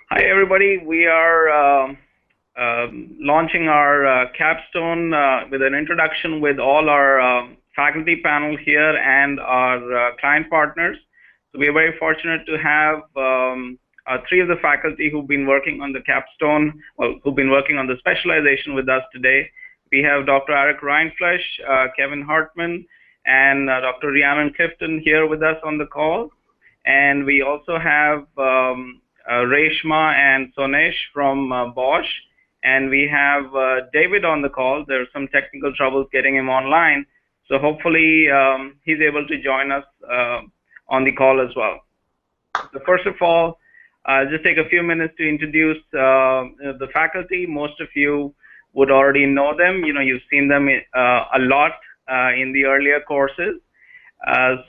Hi, everybody. We are launching our capstone with an introduction with all our faculty panel here and our client partners. So we are very fortunate to have three of the faculty who've been working on the capstone, well, who've been working on the specialization with us today. We have Dr. Eric Reinfleisch, Kevin Hartman, and Dr. Rhiannon Clifton here with us on the call. And we also have Reshma and Sonesh from Bosch, and we have David on the call. There are some technical troubles getting him online, so hopefully he's able to join us on the call as well. So first of all, just take a few minutes to introduce the faculty. Most of you would already know them. You've seen them a lot in the earlier courses.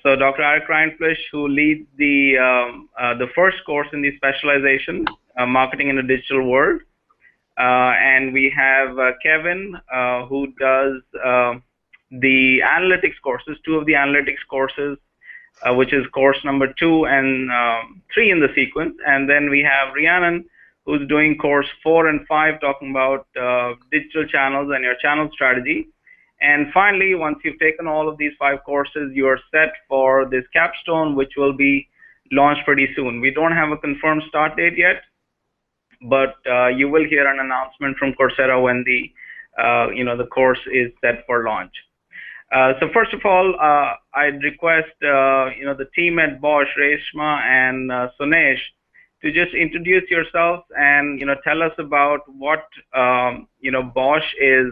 So Dr. Eric Reinfleisch, who leads the first course in the specialization, Marketing in a Digital World. And we have Kevin, who does the analytics courses, two of the analytics courses, which is course number 2 and 3 in the sequence. And then we have Rhiannon, who's doing course 4 and 5, talking about digital channels and your channel strategy. And finally, once you've taken all of these 5 courses, you are set for this capstone, which will be launched pretty soon. We don't have a confirmed start date yet, but you will hear an announcement from Coursera when the course is set for launch. So first of all, I'd request the team at Bosch, Reshma and Sonesh, to just introduce yourselves and tell us about what Bosch is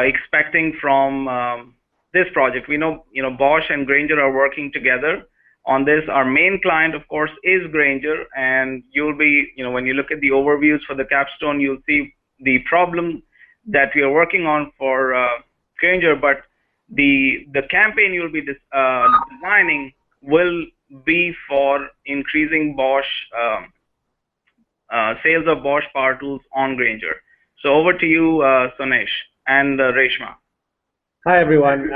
expecting from this project. We know Bosch and Grainger are working together on this. Our main client, of course, is Grainger, and you'll be when you look at the overviews for the capstone, you'll see the problem that we are working on for Grainger, but the campaign you'll be designing will be for increasing Bosch sales of Bosch power tools on Grainger. So over to you, Sonesh and Reshma. Hi, everyone.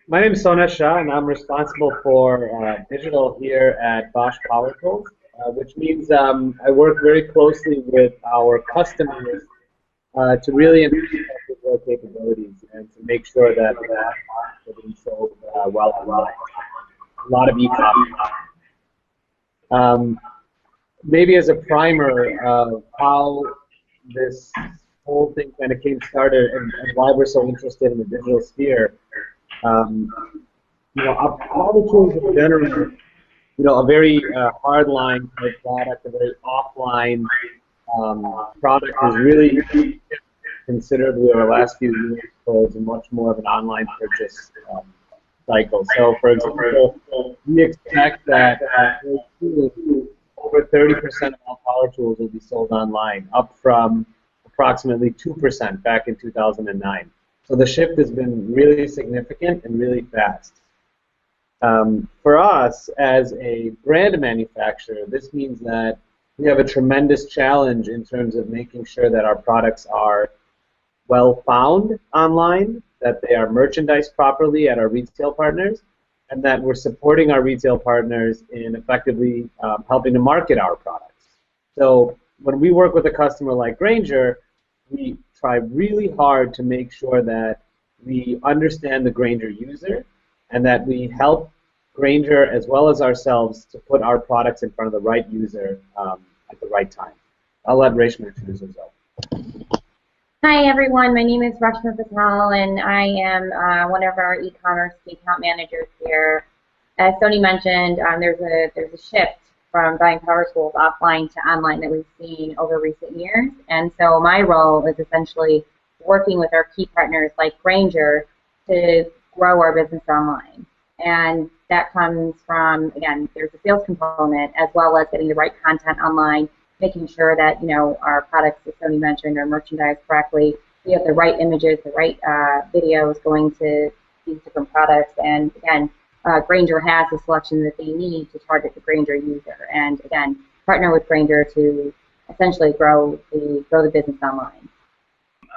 My name is Sonesh Shah, and I'm responsible for digital here at Bosch Power Tools, which means I work very closely with our customers to really improve their capabilities and to make sure that they're being sold well online. A lot of e-commerce. Maybe as a primer of how this whole thing kind of started and why we're so interested in the digital sphere. Power tools in general, a very hardline type product, a very offline product has really considerably over the last few years towards much more of an online purchase cycle. So, for example, we expect that over 30% of all power tools will be sold online, up from approximately 2% back in 2009. So the shift has been really significant and really fast. For us, as a brand manufacturer, this means that we have a tremendous challenge in terms of making sure that our products are well found online, that they are merchandised properly at our retail partners, and that we're supporting our retail partners in effectively helping to market our products. So when we work with a customer like Grainger, we try really hard to make sure that we understand the Grainger user and that we help Grainger as well as ourselves to put our products in front of the right user at the right time. I'll let Reshma introduce herself. Hi everyone, my name is Reshma Patel and I am one of our e-commerce account managers here. As Sony mentioned, there's a shift from buying power tools offline to online that we've seen over recent years, and so my role is essentially working with our key partners like Grainger to grow our business online. And that comes from, again, there's a sales component as well as getting the right content online, making sure that our products, as Sony mentioned, are merchandised correctly. We have the right images, the right videos going to these different products, and again, Grainger has the selection that they need to target the Grainger user, and again, partner with Grainger to essentially grow the business online.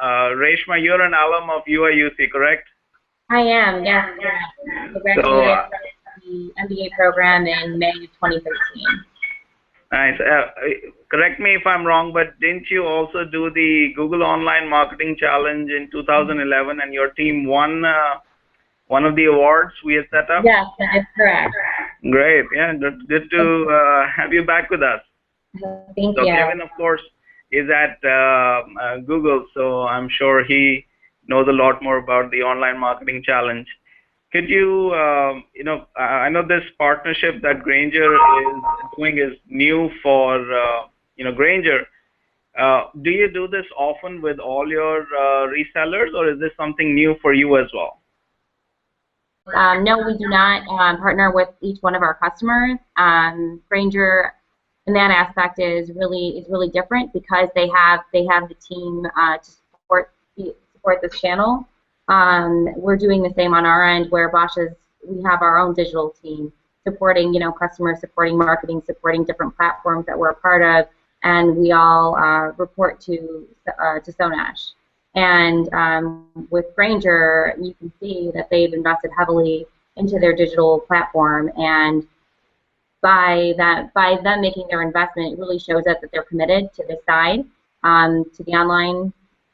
Reshma, you're an alum of UIUC, correct? I am, yes. I graduated from the MBA program in May of 2013. Nice. Correct me if I'm wrong, but didn't you also do the Google Online Marketing Challenge in 2011, and your team won one of the awards we had set up? Yes, that is correct. Great. Yeah, good to have you back with us. Thank So you. Kevin, of course, is at Google, so I'm sure he knows a lot more about the online marketing challenge. Could you, I know this partnership that Granger is doing is new for, Granger. Do you do this often with all your resellers, or is this something new for you as well? No, we do not partner with each one of our customers. Granger, in that aspect, is really different because they have the team to support this channel. We're doing the same on our end, where we have our own digital team supporting, customers, supporting marketing, supporting different platforms that we're a part of, and we all report to Sonash. And with Granger, you can see that they've invested heavily into their digital platform, and by them making their investment, it really shows us that they're committed to this side, to the online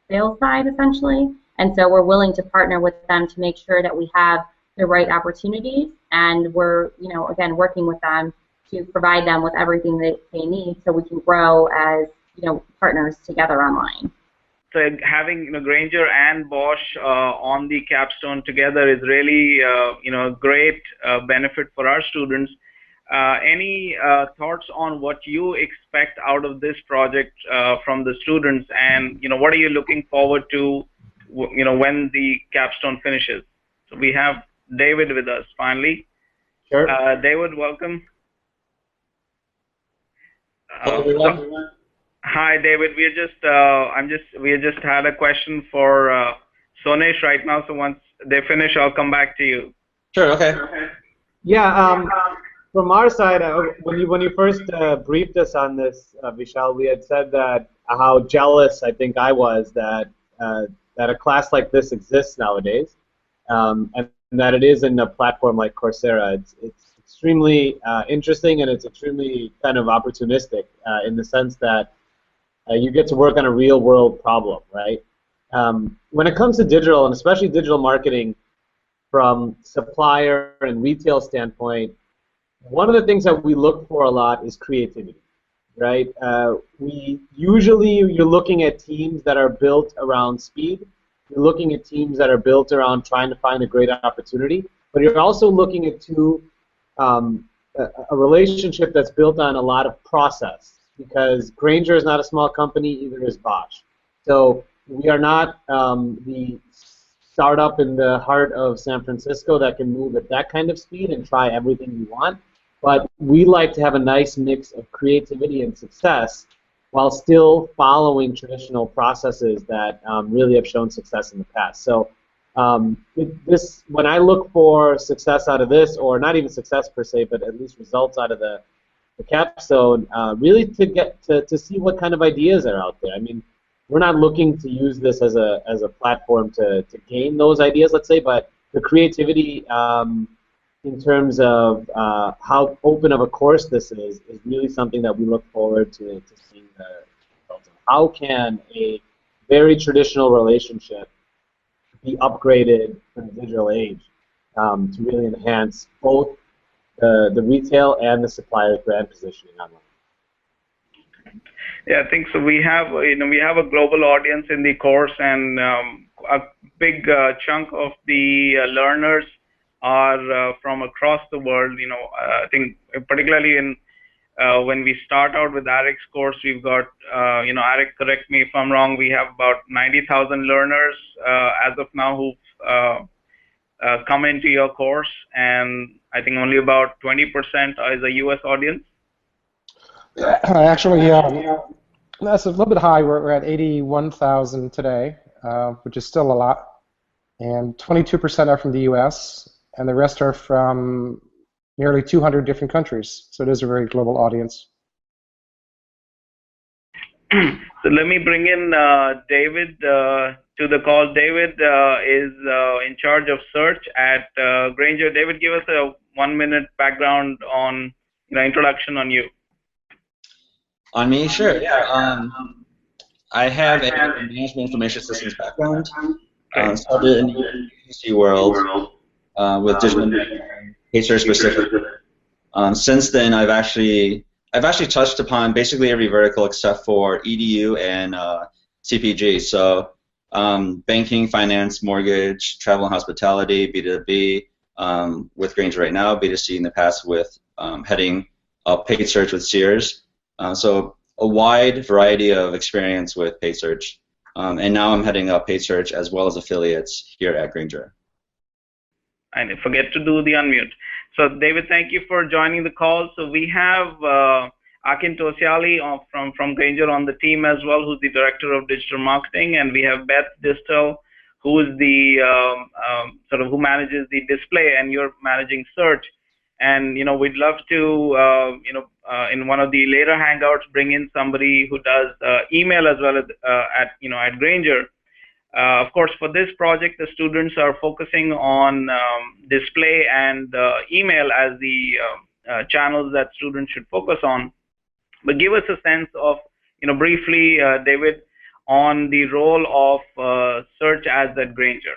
sales side, essentially. And so we're willing to partner with them to make sure that we have the right opportunities, and we're, again, working with them to provide them with everything that they need so we can grow as, partners together online. So having Granger and Bosch on the capstone together is really a great benefit for our students. Any thoughts on what you expect out of this project from the students, and what are you looking forward to when the capstone finishes? So we have David with us finally. Sure. David, welcome. Hello, everyone. Hi, David. We just had a question for Sonesh right now. So once they finish, I'll come back to you. Sure. Okay. Yeah. From our side, when you first briefed us on this, Vishal, we had said that how jealous I think I was that a class like this exists nowadays, and that it is in a platform like Coursera. It's extremely interesting, and it's extremely kind of opportunistic in the sense that you get to work on a real-world problem, right? When it comes to digital, and especially digital marketing, from supplier and retail standpoint, one of the things that we look for a lot is creativity, right? You're looking at teams that are built around speed. You're looking at teams that are built around trying to find a great opportunity, but you're also looking at a relationship that's built on a lot of process, because Granger is not a small company, either is Bosch. So we are not the startup in the heart of San Francisco that can move at that kind of speed and try everything we want, but we like to have a nice mix of creativity and success while still following traditional processes that really have shown success in the past. So when I look for success out of this, or not even success per se, but at least results out of the capstone, really to get to see what kind of ideas are out there. I mean, we're not looking to use this as a platform to gain those ideas, let's say, but the creativity in terms of how open of a course this is really something that we look forward to seeing the results of. How can a very traditional relationship be upgraded for the digital age to really enhance both the retail and the supplier's brand positioning online? Yeah, I think so. We have a global audience in the course, and a big chunk of the learners are from across the world. I think particularly in when we start out with Eric's course, we've got Eric, correct me if I'm wrong, we have about 90,000 learners as of now who've come into your course, and I think only about 20% is a U.S. audience. Actually, that's a little bit high. We're at 81,000 today, which is still a lot. And 22% are from the U.S., and the rest are from nearly 200 different countries. So it is a very global audience. So let me bring in David to the call. David is in charge of search at Granger. David, give us a 1-minute background on, introduction on you. On me, sure. Yeah. I have a management information systems background. Great. Started in the agency world with digital marketing, research specific. Since then, I've actually touched upon basically every vertical except for EDU and CPG. So banking, finance, mortgage, travel and hospitality, B2B with Granger right now, B2C in the past with heading up paid search with Sears. So a wide variety of experience with paid search. And now I'm heading up paid search as well as affiliates here at Granger. And forget to do the unmute. So David, thank you for joining the call. So we have Akin Tosiali from Granger on the team as well, who's the Director of Digital Marketing, and we have Beth Distel, who is the who manages the display, and you're managing search. And we'd love to in one of the later hangouts bring in somebody who does email as well as at Granger. Of course, for this project, the students are focusing on display and email as the channels that students should focus on. But give us a sense of, briefly, David, on the role of search ads at Granger.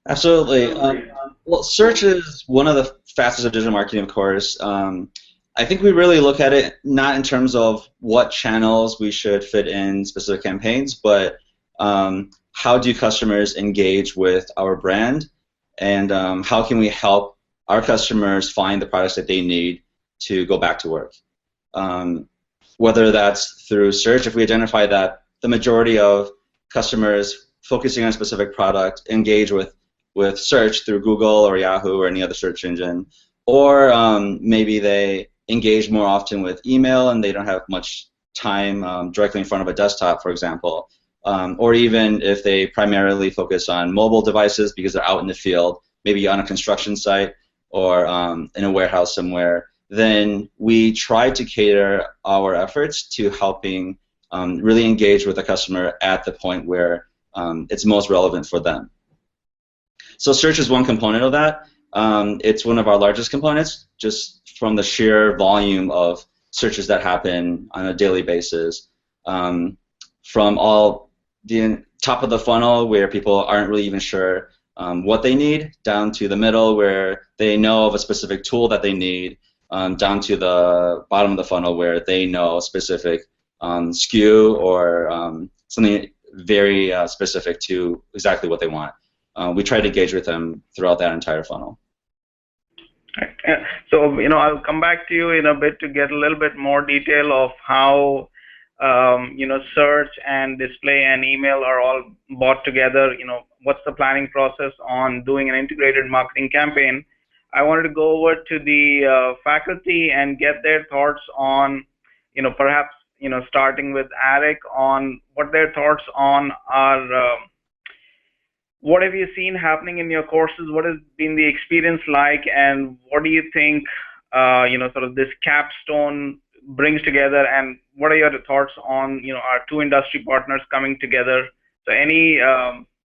Absolutely. Well, search is one of the facets of digital marketing, of course. I think we really look at it not in terms of what channels we should fit in specific campaigns, but how do customers engage with our brand, and how can we help our customers find the products that they need to go back to work. Whether that's through search, if we identify that the majority of customers focusing on a specific product engage with search through Google or Yahoo or any other search engine, or maybe they engage more often with email and they don't have much time directly in front of a desktop, for example. Or even if they primarily focus on mobile devices because they're out in the field, maybe on a construction site or in a warehouse somewhere, then we try to cater our efforts to helping really engage with the customer at the point where it's most relevant for them. So search is one component of that. It's one of our largest components, just from the sheer volume of searches that happen on a daily basis. From all the top of the funnel where people aren't really even sure what they need, down to the middle where they know of a specific tool that they need, down to the bottom of the funnel where they know a specific SKU or something very specific to exactly what they want. We try to engage with them throughout that entire funnel. So, I'll come back to you in a bit to get a little bit more detail of how search and display and email are all brought together. What's the planning process on doing an integrated marketing campaign? I wanted to go over to the faculty and get their thoughts on, perhaps, starting with Eric on what their thoughts on are. What have you seen happening in your courses? What has been the experience like, and what do you think, sort of this capstone brings together, and what are your thoughts on our two industry partners coming together? So any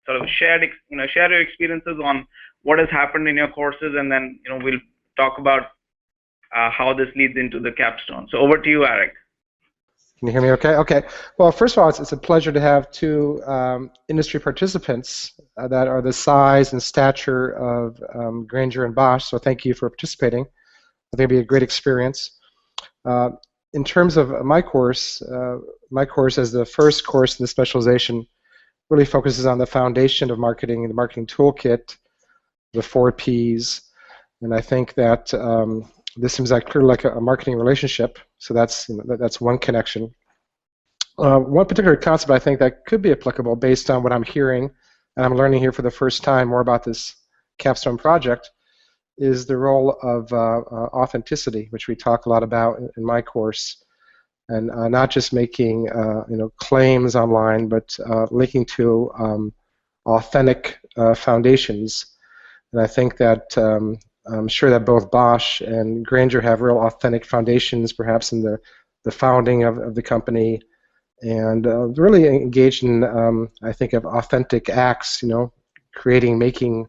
sort of share your experiences on what has happened in your courses, and then we'll talk about how this leads into the capstone. So over to you, Eric. Can you hear me okay? Okay. Well, first of all, it's a pleasure to have two industry participants that are the size and stature of Granger and Bosch, so thank you for participating. I think it'll be a great experience. In terms of my course as the first course in the specialization really focuses on the foundation of marketing and the marketing toolkit, the 4 Ps, and I think that this seems like clearly like a marketing relationship, so that's that's one connection. One particular concept I think that could be applicable based on what I'm hearing, and I'm learning here for the first time more about this capstone project, is the role of authenticity, which we talk a lot about in my course, and not just making claims online, but linking to authentic foundations. And I think that I'm sure that both Bosch and Granger have real authentic foundations, perhaps in the founding of the company, and really engaged in, I think, of authentic acts, creating, making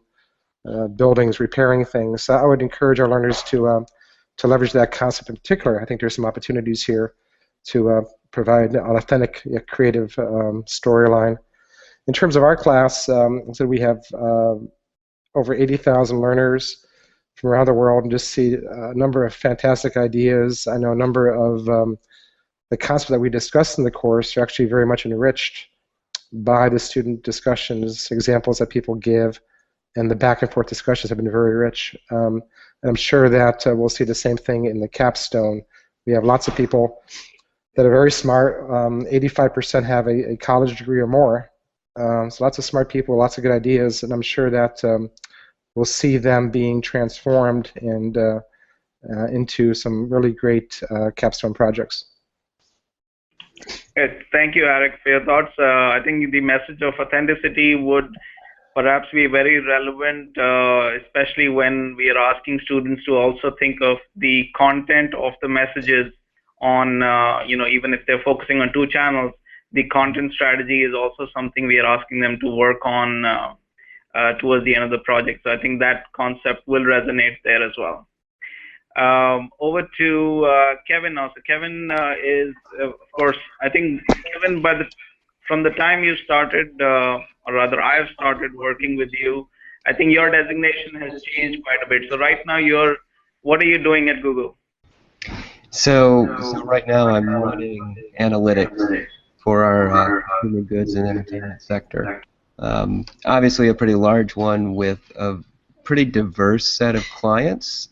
buildings, repairing things. So I would encourage our learners to leverage that concept in particular. I think there's some opportunities here. to provide an authentic, creative storyline. In terms of our class, so we have over 80,000 learners from around the world, and just see a number of fantastic ideas. I know a number of the concepts that we discussed in the course are actually very much enriched by the student discussions, examples that people give, and the back and forth discussions have been very rich. And I'm sure that we'll see the same thing in the capstone. We have lots of people that are very smart. 85% have a college degree or more. So lots of smart people, lots of good ideas, and I'm sure that we'll see them being transformed and into some really great capstone projects. Good. Thank you, Eric, for your thoughts. I think the message of authenticity would perhaps be very relevant, especially when we are asking students to also think of the content of the messages on, even if they're focusing on 2 channels, the content strategy is also something we are asking them to work on towards the end of the project. So I think that concept will resonate there as well. Over to Kevin now. So Kevin is, of course, I think Kevin, from the time you started, or rather I've started working with you, I think your designation has changed quite a bit. So right now what are you doing at Google? So right now I'm running analytics for our consumer goods and entertainment sector. Obviously a pretty large one with a pretty diverse set of clients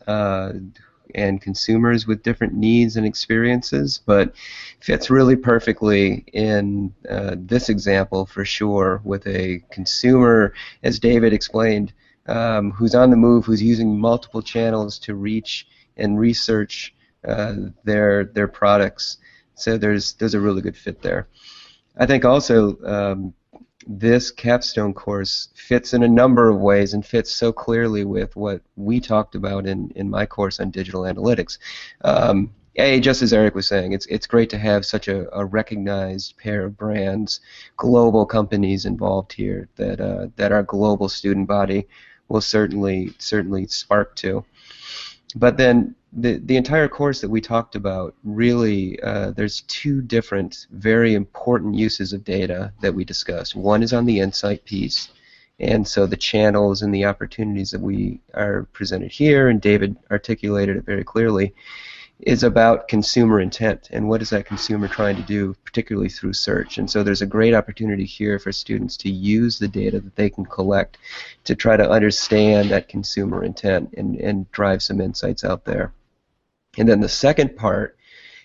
and consumers with different needs and experiences, but fits really perfectly in this example for sure, with a consumer, as David explained, who's on the move, who's using multiple channels to reach and research their products. So there's a really good fit there. I think also this capstone course fits in a number of ways and fits so clearly with what we talked about in my course on digital analytics. Just as Eric was saying, it's great to have such a recognized pair of brands, global companies involved here that our global student body will certainly spark to. But then the entire course that we talked about, really, there's 2 different very important uses of data that we discussed. One is on the insight piece, and so the channels and the opportunities that we are presented here, and David articulated it very clearly, is about consumer intent and what is that consumer trying to do, particularly through search. And so there's a great opportunity here for students to use the data that they can collect to try to understand that consumer intent and drive some insights out there. And then the second part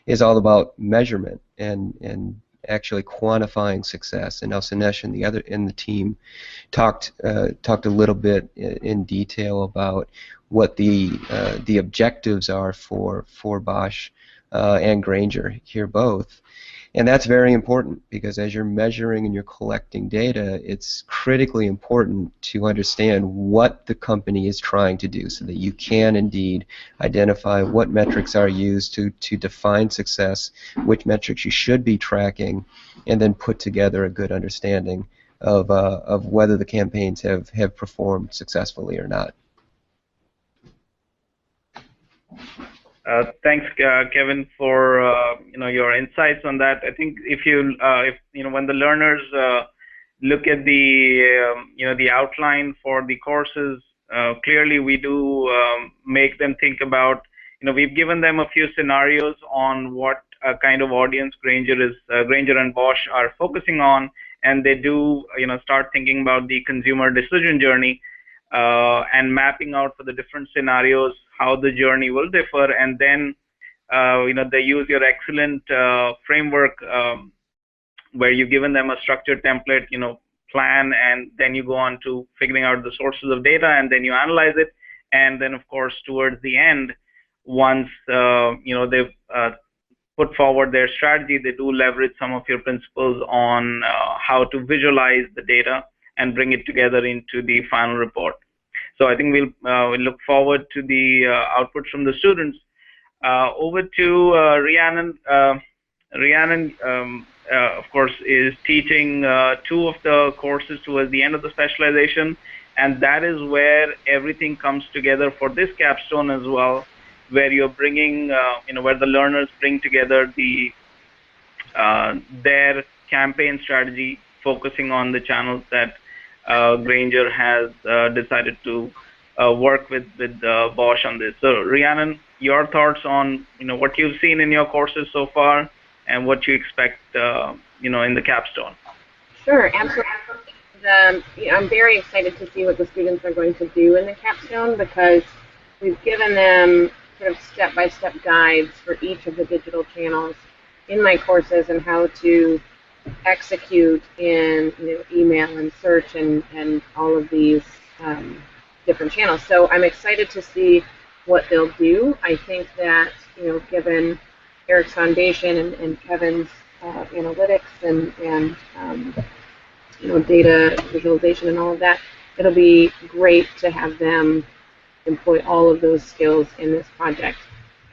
is all about measurement and actually quantifying success. And now Sinesh and the team talked a little bit in detail about what the objectives are for Bosch and Grainger here both. And that's very important, because as you're measuring and you're collecting data, it's critically important to understand what the company is trying to do, so that you can indeed identify what metrics are used to define success, which metrics you should be tracking, and then put together a good understanding of whether the campaigns have performed successfully or not. Thanks, Kevin, for your insights on that. I think if when the learners look at the outline for the courses, clearly we do make them think about, we've given them a few scenarios on what kind of audience Grainger and Bosch are focusing on, and they do start thinking about the consumer decision journey and mapping out for the different scenarios how the journey will differ, and then they use your excellent framework where you've given them a structured template, plan, and then you go on to figuring out the sources of data, and then you analyze it, and then of course towards the end, once they've put forward their strategy, they do leverage some of your principles on how to visualize the data and bring it together into the final report. So I think we'll look forward to the outputs from the students. Over to Rhiannon. Rhiannon, of course, is teaching 2 of the courses towards the end of the specialization, and that is where everything comes together for this capstone as well, where you're bringing, where the learners bring together the their campaign strategy, focusing on the channels that Granger has decided to work with Bosch on this. So Rhiannon, your thoughts on what you've seen in your courses so far and what you expect in the capstone. Sure, absolutely. I'm very excited to see what the students are going to do in the capstone, because we've given them sort of step-by-step guides for each of the digital channels in my courses and how to execute in email and search and all of these different channels. So I'm excited to see what they'll do. I think that given Eric's foundation and Kevin's analytics and data visualization and all of that, it'll be great to have them employ all of those skills in this project.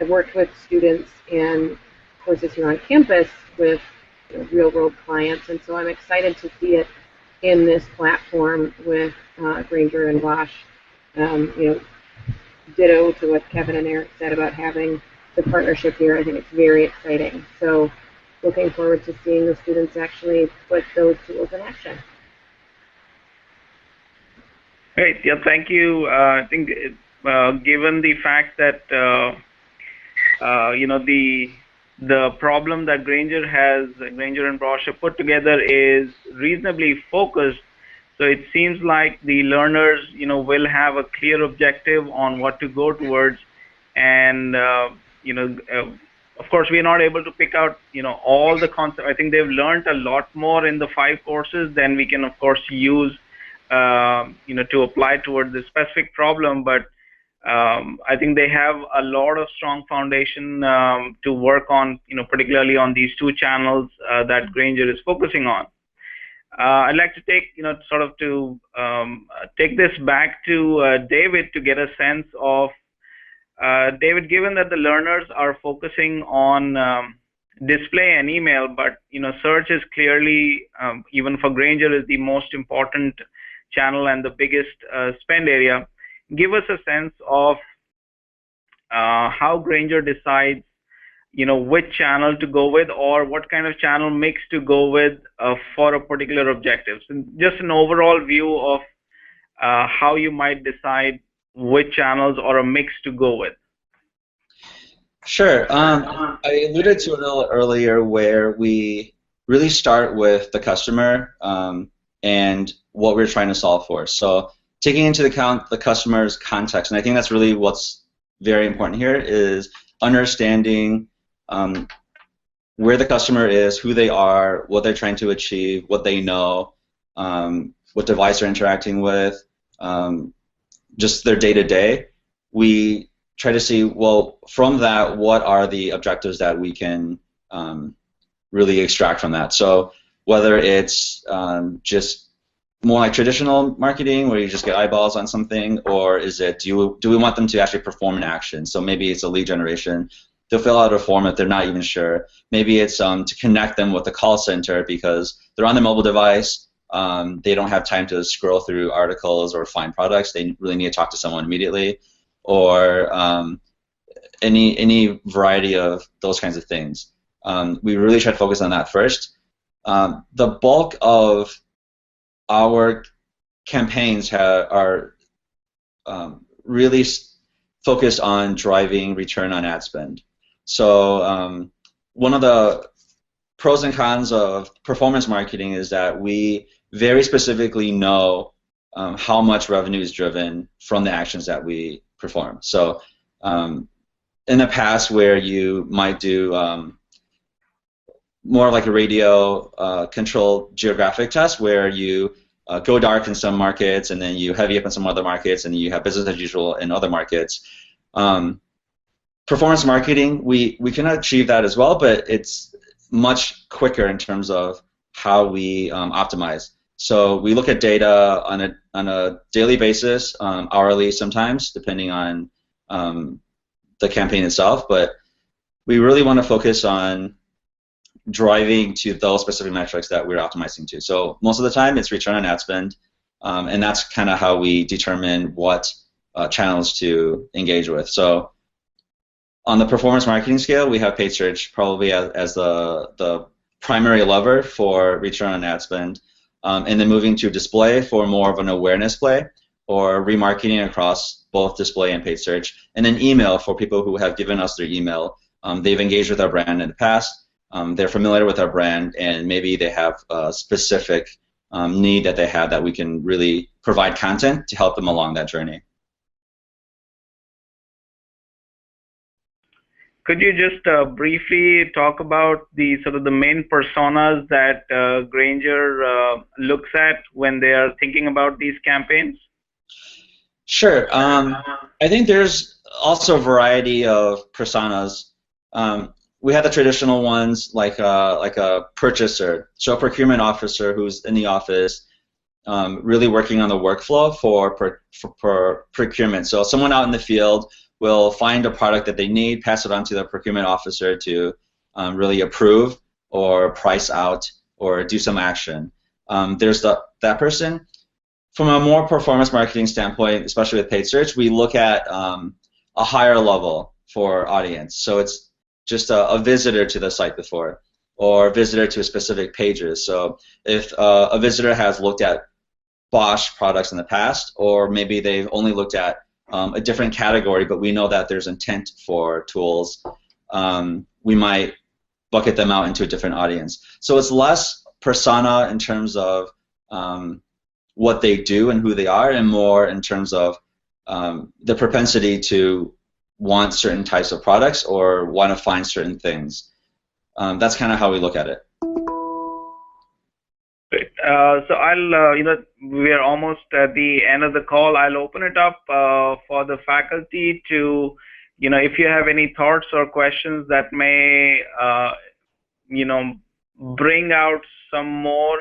I've worked with students in courses here on campus with real-world clients, and so I'm excited to see it in this platform with Granger and Bosch. Ditto to what Kevin and Eric said about having the partnership here. I think it's very exciting. So looking forward to seeing the students actually put those tools in action. Great. Yeah, thank you. I think given the fact that the problem that Granger and Bosch have put together is reasonably focused, so it seems like the learners will have a clear objective on what to go towards, and of course we are not able to pick out all the concepts. I think they've learned a lot more in the 5 courses than we can of course use to apply towards the specific problem, but I think they have a lot of strong foundation to work on, particularly on these 2 channels that Granger is focusing on. I'd like to take, take this back to David to get a sense of, David, given that the learners are focusing on display and email, but search is clearly, even for Granger, is the most important channel and the biggest spend area. Give us a sense of how Granger decides, which channel to go with, or what kind of channel mix to go with for a particular objective. So just an overall view of how you might decide which channels or a mix to go with. Sure. I alluded to it a little earlier where we really start with the customer and what we're trying to solve for. So taking into account the customer's context, and I think that's really what's very important here, is understanding where the customer is, who they are, what they're trying to achieve, what they know, what device they're interacting with, just their day-to-day. We try to see, well, from that, what are the objectives that we can really extract from that. So whether it's just more like traditional marketing where you just get eyeballs on something, or is it do we want them to actually perform an action? So maybe it's a lead generation. They'll fill out a form if they're not even sure. Maybe it's to connect them with the call center because they're on their mobile device. They don't have time to scroll through articles or find products. They really need to talk to someone immediately, or any variety of those kinds of things. We really try to focus on that first. The bulk of our campaigns are really focused on driving return on ad spend. So one of the pros and cons of performance marketing is that we very specifically know how much revenue is driven from the actions that we perform. So in the past, where you might do more like a radio controlled geographic test, where you go dark in some markets and then you heavy up in some other markets and you have business as usual in other markets. Performance marketing, we can achieve that as well, but it's much quicker in terms of how we optimize. So we look at data on a daily basis, hourly sometimes, depending on the campaign itself, but we really want to focus on driving to those specific metrics that we're optimizing to. So most of the time it's return on ad spend, and that's kind of how we determine what channels to engage with. So on the performance marketing scale, we have paid search probably as the primary lever for return on ad spend, and then moving to display for more of an awareness play, or remarketing across both display and paid search, and then email for people who have given us their email. They've engaged with our brand in the past, they're familiar with our brand, and maybe they have a specific need that they have that we can really provide content to help them along that journey. Could you just briefly talk about the sort of the main personas that Grainger looks at when they are thinking about these campaigns? Sure. I think there's also a variety of personas. We have the traditional ones like a purchaser, so a procurement officer who's in the office, really working on the workflow for procurement. So someone out in the field will find a product that they need, pass it on to the procurement officer to really approve or price out or do some action. There's that person. From a more performance marketing standpoint, especially with paid search, we look at a higher level for audience. So it's just a visitor to the site before, or a visitor to specific pages. So if a visitor has looked at Bosch products in the past, or maybe they've only looked at a different category, but we know that there's intent for tools, we might bucket them out into a different audience. So it's less persona in terms of what they do and who they are, and more in terms of the propensity to want certain types of products or want to find certain things. That's kind of how we look at it. Great. So I'll, we are almost at the end of the call. I'll open it up for the faculty to, if you have any thoughts or questions that may, bring out some more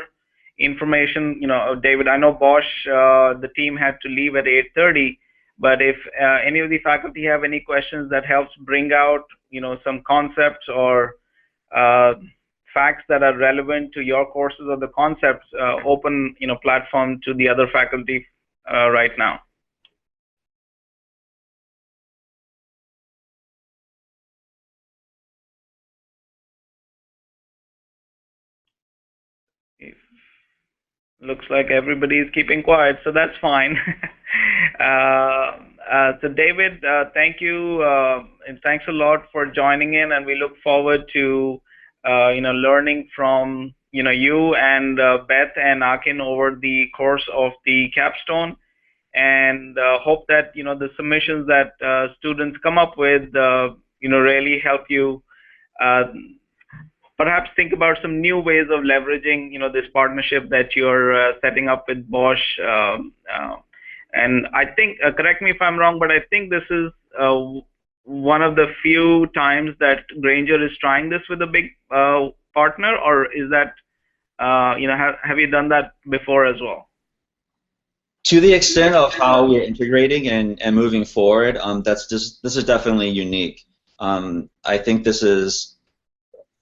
information. David, I know Bosch, the team had to leave at 8:30, but if any of the faculty have any questions that helps bring out, some concepts or facts that are relevant to your courses or the concepts, open platform to the other faculty right now. Looks like everybody is keeping quiet, so that's fine. So David, thank you, and thanks a lot for joining in, and we look forward to learning from you and Beth and Akin over the course of the capstone, and hope that the submissions that students come up with really help you perhaps think about some new ways of leveraging this partnership that you're setting up with Bosch. And I think, correct me if I'm wrong, but I think this is one of the few times that Grainger is trying this with a big partner, or is that, have you done that before as well? To the extent of how we're integrating and moving forward, this is definitely unique. I think this is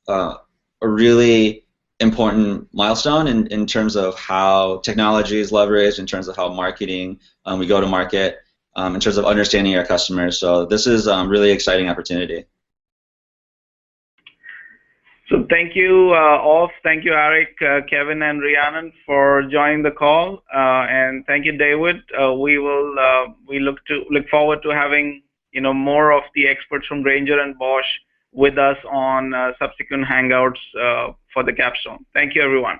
a really important milestone in terms of how technology is leveraged, in terms of how marketing, we go to market, in terms of understanding our customers. So this is a really exciting opportunity. So thank you all. Thank you, Eric, Kevin, and Rhiannon for joining the call, and thank you, David. We look forward to having more of the experts from Grainger and Bosch with us on subsequent hangouts for the capstone. Thank you, everyone.